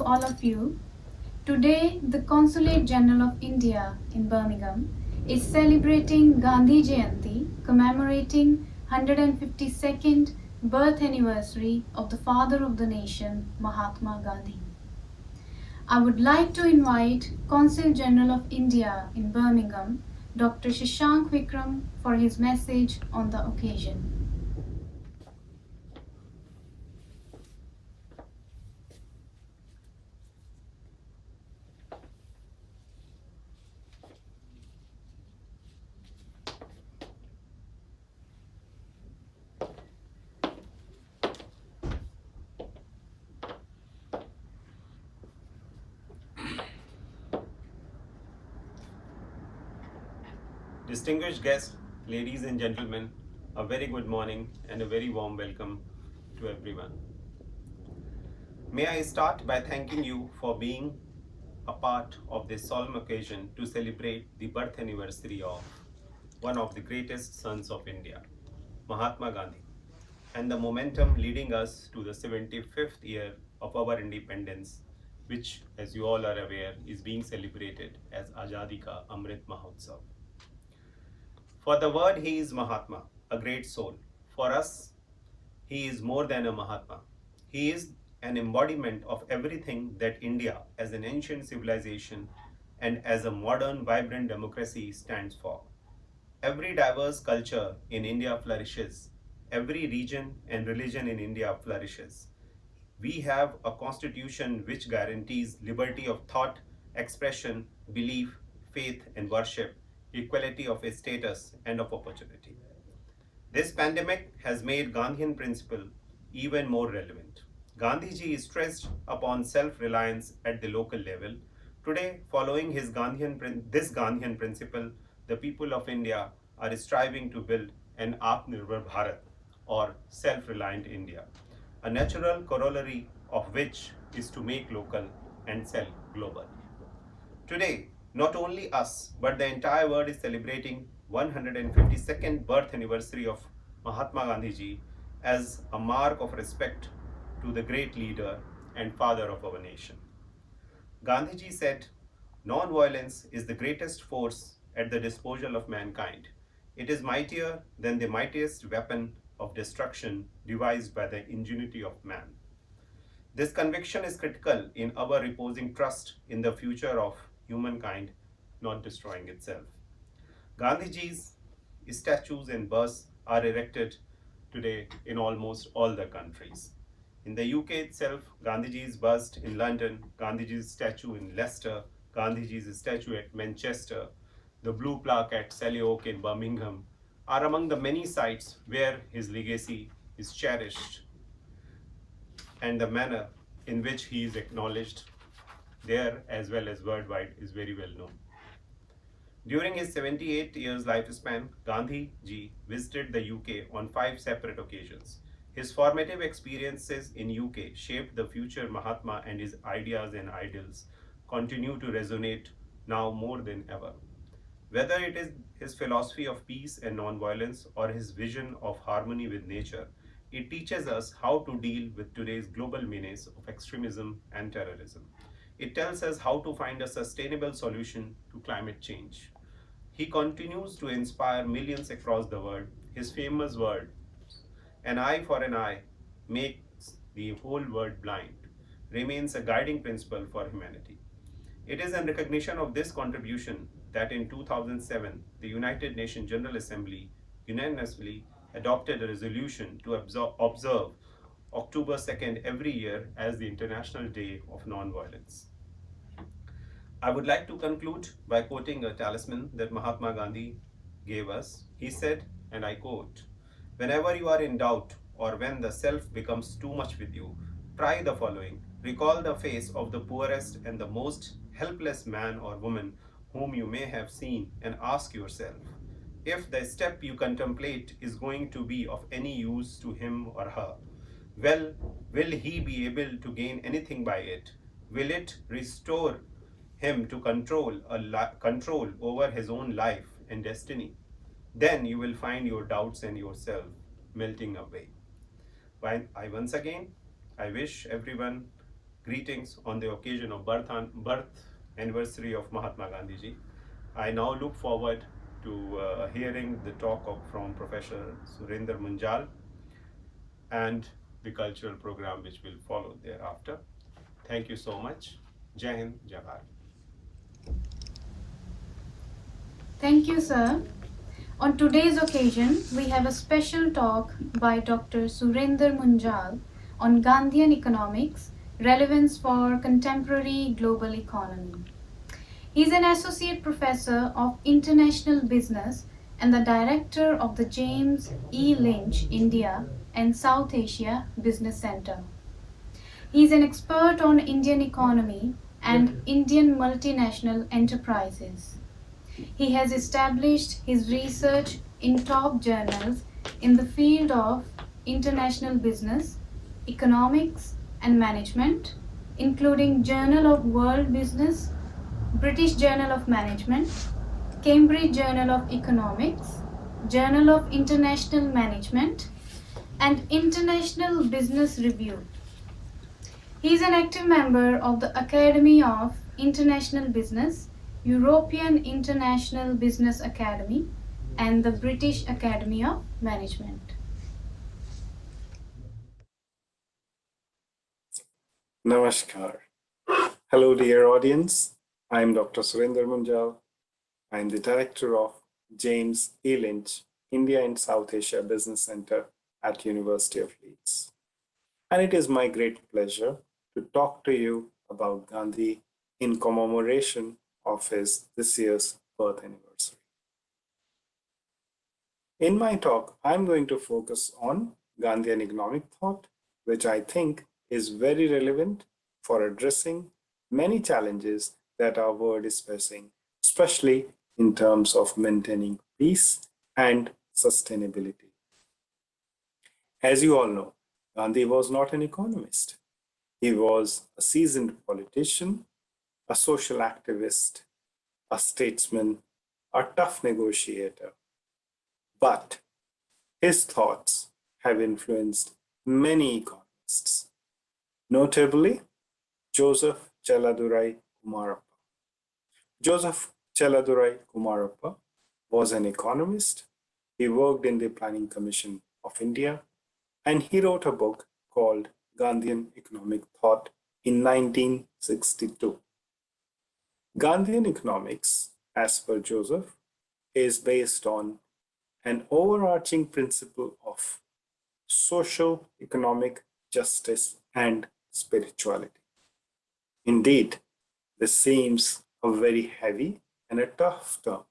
all of you. Today, the Consulate General of India in Birmingham is celebrating Gandhi Jayanti, commemorating 152nd birth anniversary of the father of the nation, Mahatma Gandhi. I would like to invite Consul General of India in Birmingham, Dr. Shashank Vikram, for his message on the occasion. Distinguished guests, ladies and gentlemen, a very good morning and a very warm welcome to everyone. May I start by thanking you for being a part of this solemn occasion to celebrate the birth anniversary of one of the greatest sons of India, Mahatma Gandhi, and the momentum leading us to the 75th year of our independence, which, as you all are aware, is being celebrated as Azadi Ka Amrit Mahotsav. For the word, he is Mahatma, a great soul. For us, he is more than a Mahatma. He is an embodiment of everything that India, as an ancient civilization and as a modern, vibrant democracy, stands for. Every diverse culture in India flourishes. Every region and religion in India flourishes. We have a constitution which guarantees liberty of thought, expression, belief, faith, and worship, equality of status and of opportunity. This pandemic has made Gandhian principle even more relevant. Gandhiji stressed upon self-reliance at the local level. Today, following this Gandhian principle, the people of India are striving to build an Atmanirbhar Bharat, or self-reliant India, a natural corollary of which is to make local and sell global. Today, not only us, but the entire world is celebrating 152nd birth anniversary of Mahatma Gandhiji as a mark of respect to the great leader and father of our nation. Gandhiji said, "Non-violence is the greatest force at the disposal of mankind. It is mightier than the mightiest weapon of destruction devised by the ingenuity of man." This conviction is critical in our reposing trust in the future of humankind not destroying itself. Gandhiji's statues and busts are erected today in almost all the countries. In the UK itself, Gandhiji's bust in London, Gandhiji's statue in Leicester, Gandhiji's statue at Manchester, the blue plaque at Selly Oak in Birmingham are among the many sites where his legacy is cherished, and the manner in which he is acknowledged there as well as worldwide is very well known. During his 78 years lifespan, Gandhiji visited the UK on 5 separate occasions. His formative experiences in UK shaped the future Mahatma, and his ideas and ideals continue to resonate now more than ever. Whether it is his philosophy of peace and non-violence or his vision of harmony with nature, it teaches us how to deal with today's global menace of extremism and terrorism. It tells us how to find a sustainable solution to climate change. He continues to inspire millions across the world. His famous word, "An eye for an eye makes the whole world blind," remains a guiding principle for humanity. It is in recognition of this contribution that in 2007, the United Nations General Assembly unanimously adopted a resolution to observe October 2nd every year as the International Day of Non-Violence. I would like to conclude by quoting a talisman that Mahatma Gandhi gave us. He said, and I quote, "Whenever you are in doubt or when the self becomes too much with you, try the following. Recall the face of the poorest and the most helpless man or woman whom you may have seen and ask yourself, if the step you contemplate is going to be of any use to him or her, well, will he be able to gain anything by it? Will it restore him to control over his own life and destiny? Then you will find your doubts and yourself melting away." Once again, I wish everyone greetings on the occasion of birth anniversary of Mahatma Gandhi ji. I now look forward to hearing the talk from Professor Surender Munjal and the cultural program which will follow thereafter. Thank you so much. Jai Hind, Jai Bharat. Thank you, sir. On today's occasion, we have a special talk by Dr. Surender Munjal on Gandhian economics, relevance for contemporary global economy. He is an associate professor of international business and the director of the James E. Lynch India and South Asia Business Center. He is an expert on Indian economy and Indian multinational enterprises. He has established his research in top journals in the field of international business, economics, and management, including Journal of World Business, British Journal of Management, Cambridge Journal of Economics, Journal of International Management, and International Business Review. He is an active member of the Academy of International Business, European International Business Academy, and the British Academy of Management. Namaskar. Hello, dear audience. I am Dr. Surender Munjal. I am the director of James E. Lynch India and South Asia Business Center at University of Leeds. And it is my great pleasure to talk to you about Gandhi in commemoration of his this year's birth anniversary. In my talk, I'm going to focus on Gandhian economic thought, which I think is very relevant for addressing many challenges that our world is facing, especially in terms of maintaining peace and sustainability. As you all know, Gandhi was not an economist. He was a seasoned politician, a social activist, a statesman, a tough negotiator. But his thoughts have influenced many economists, notably Joseph Chelladurai Kumarappa. Joseph Chelladurai Kumarappa was an economist. He worked in the Planning Commission of India, and he wrote a book called Gandhian Economic Thought in 1962. Gandhian economics, as per Joseph, is based on an overarching principle of social, economic justice and spirituality. Indeed, this seems a very heavy and a tough term,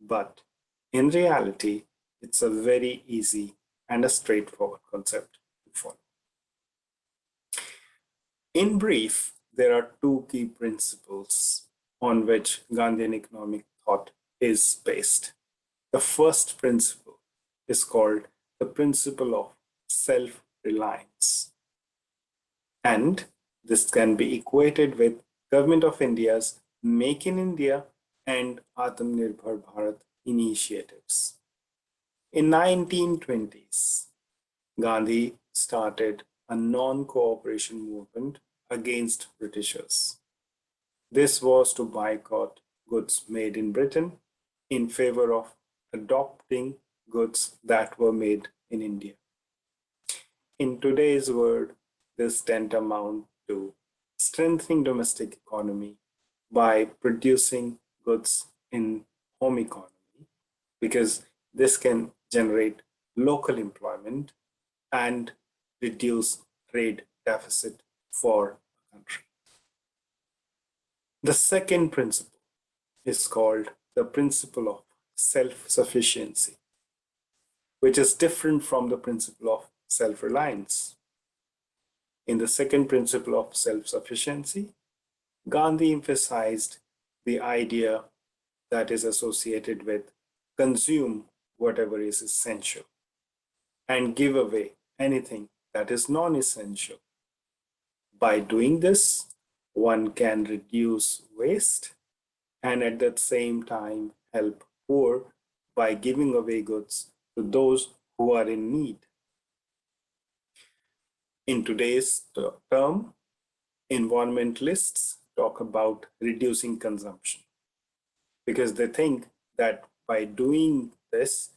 but in reality, it's a very easy and a straightforward concept to follow. In brief, there are two key principles on which Gandhian economic thought is based. The first principle is called the principle of self-reliance. And this can be equated with Government of India's Make in India and Atmanirbhar Bharat initiatives. In 1920s, Gandhi started a non-cooperation movement against Britishers. This was to boycott goods made in Britain in favor of adopting goods that were made in India. In today's world, this tantamount to strengthening domestic economy by producing goods in home economy, because this can generate local employment and reduce trade deficit for a country. The second principle is called the principle of self-sufficiency, which is different from the principle of self-reliance. In the second principle of self-sufficiency, Gandhi emphasized the idea that is associated with consume whatever is essential and give away anything that is non-essential. By doing this, one can reduce waste and at the same time help poor by giving away goods to those who are in need. In today's term, environmentalists talk about reducing consumption because they think that by doing this,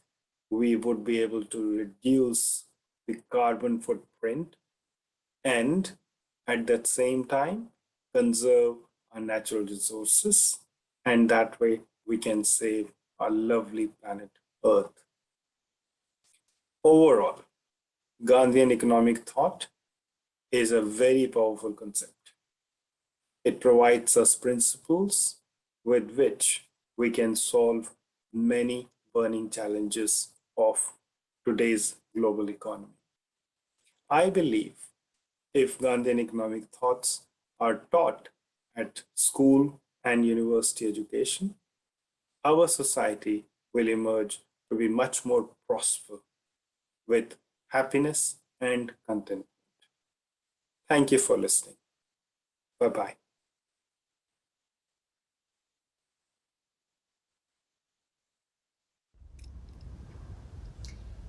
we would be able to reduce the carbon footprint and at that same time conserve our natural resources, and that way we can save our lovely planet Earth. Overall, Gandhian economic thought is a very powerful concept. It provides us principles with which we can solve many burning challenges of today's global economy. I believe if Gandhian economic thoughts are taught at school and university education, our society will emerge to be much more prosperous with happiness and contentment. Thank you for listening. Bye-bye.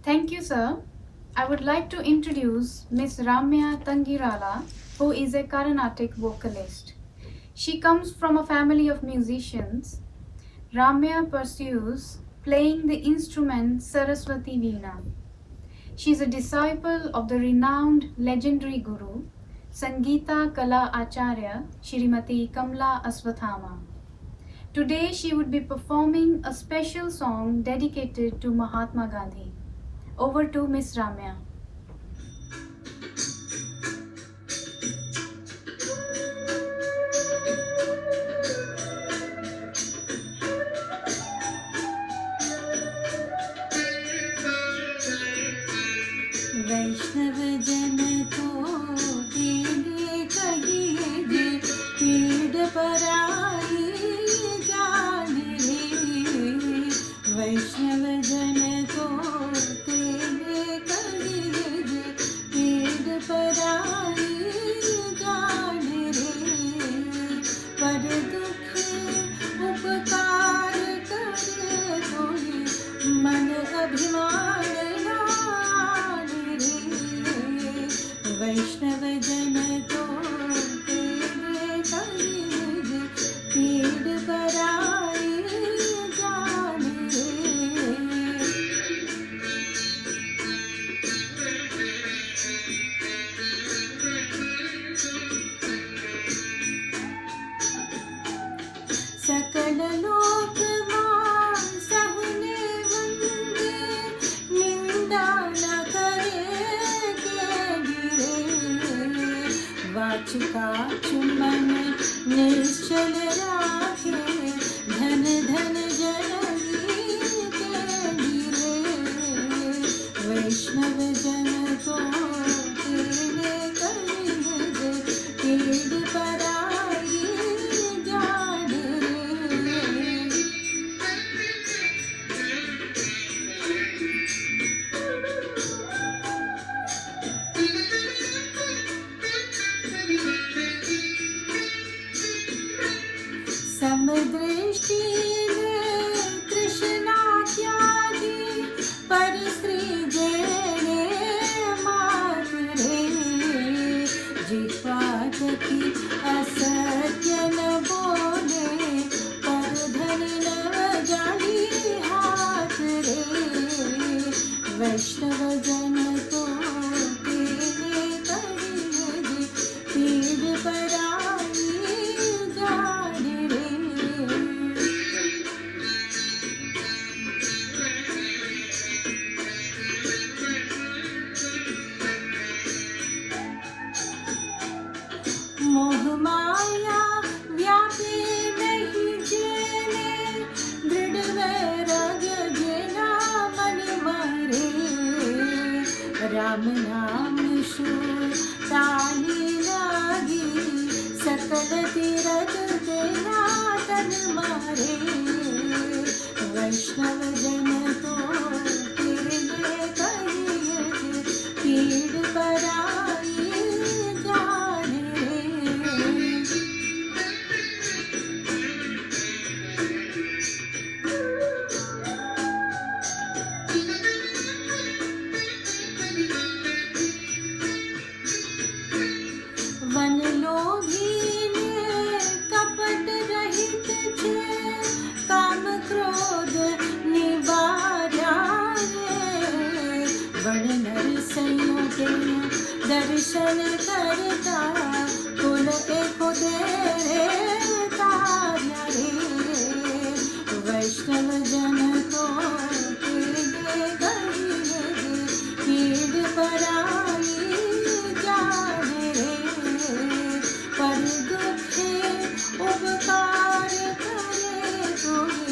Thank you, sir. I would like to introduce Miss Ramya Tangirala, who is a Carnatic vocalist. She comes from a family of musicians. Ramya pursues playing the instrument Saraswati Veena. She is a disciple of the renowned legendary guru, Sangeeta Kala Acharya, Smt Kamala Aswathama. Today she would be performing a special song dedicated to Mahatma Gandhi. Over to Miss Ramya. वैष्णव जन को तेरे कहिए जे पीड़ पराई जान रे वैष्णव जन को तेरे कहिए जे पीड़ पराई जान रे पर दुखे उपकार करे कोई मन अभिमान वैष्णव जन को तेरे कहिए पीड़ पराई जान रे सकल लोक सहुने वंदे निंदा न करे वाचिका चुम्बन निश्चल राखे धन धन जननी के गिरे वैष्णव जन को तेरे कहिए पीड़ पराई जान रे समदृष्टि तृष्णा त्यागी परिश्री जेने मात रे जिपात की असत्य न बोले पर धन न जानी हाथ रे वैष्णव जन को तेरे कहिए पीड़ पराई जान रे मोह माया व्यापी नहीं जेने दृढ़ वैराग्य जेना मन मारे राम नाम शूर ताली लागी सकल तीरथ तेना तन मारे वैष्णव जन को तेरे कहिए पीड़ पराई जान रे भजन करता कुल एक तेरे तार्या रे वैष्णव जन तो तेरे गरीब पीड़ पराई जाने रे पर दुखे उपकार करे कोई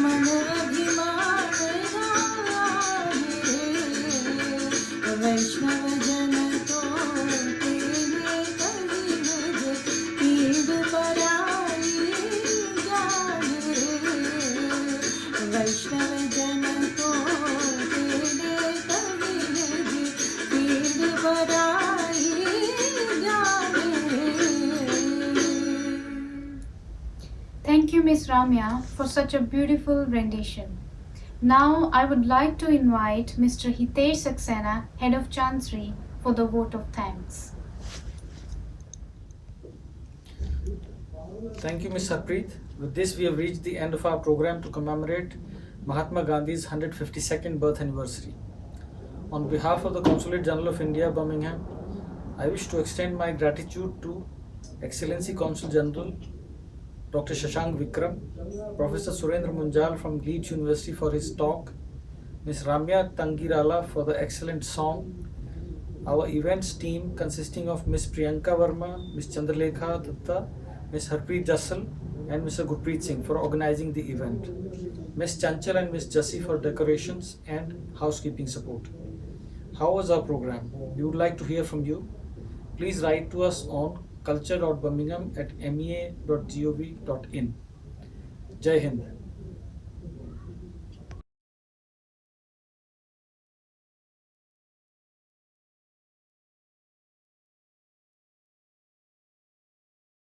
मन अभिमान जाने रे वैष्णव जन तो तेरे गरीब पीड़ पराई जाने रे वैष्णव जन तो तेरे गरीब पीड़ पराई जाने रे. Thank you, Miss Ramya, for such a beautiful rendition. Now I would like to invite Mr. Hitesh Saxena, Head of Chancery, for the vote of thanks. Thank you, Ms. Harpreet. With this, we have reached the end of our program to commemorate Mahatma Gandhi's 152nd birth anniversary. On behalf of the Consulate General of India, Birmingham, I wish to extend my gratitude to Excellency Consul General Dr. Shashank Vikram, Professor Surender Munjal from Lynch University for his talk, Ms. Ramya Tangirala for the excellent song, our events team consisting of Ms. Priyanka Verma, Ms. Chandralekha Datta, Ms. Harpreet Jassal and Mr. Gurpreet Singh for organizing the event, Ms. Chanchal and Ms. Jassi for decorations and housekeeping support. How was our program? We would like to hear from you. Please write to us on culture.birmingham@mea.gov.in. Jai Hind.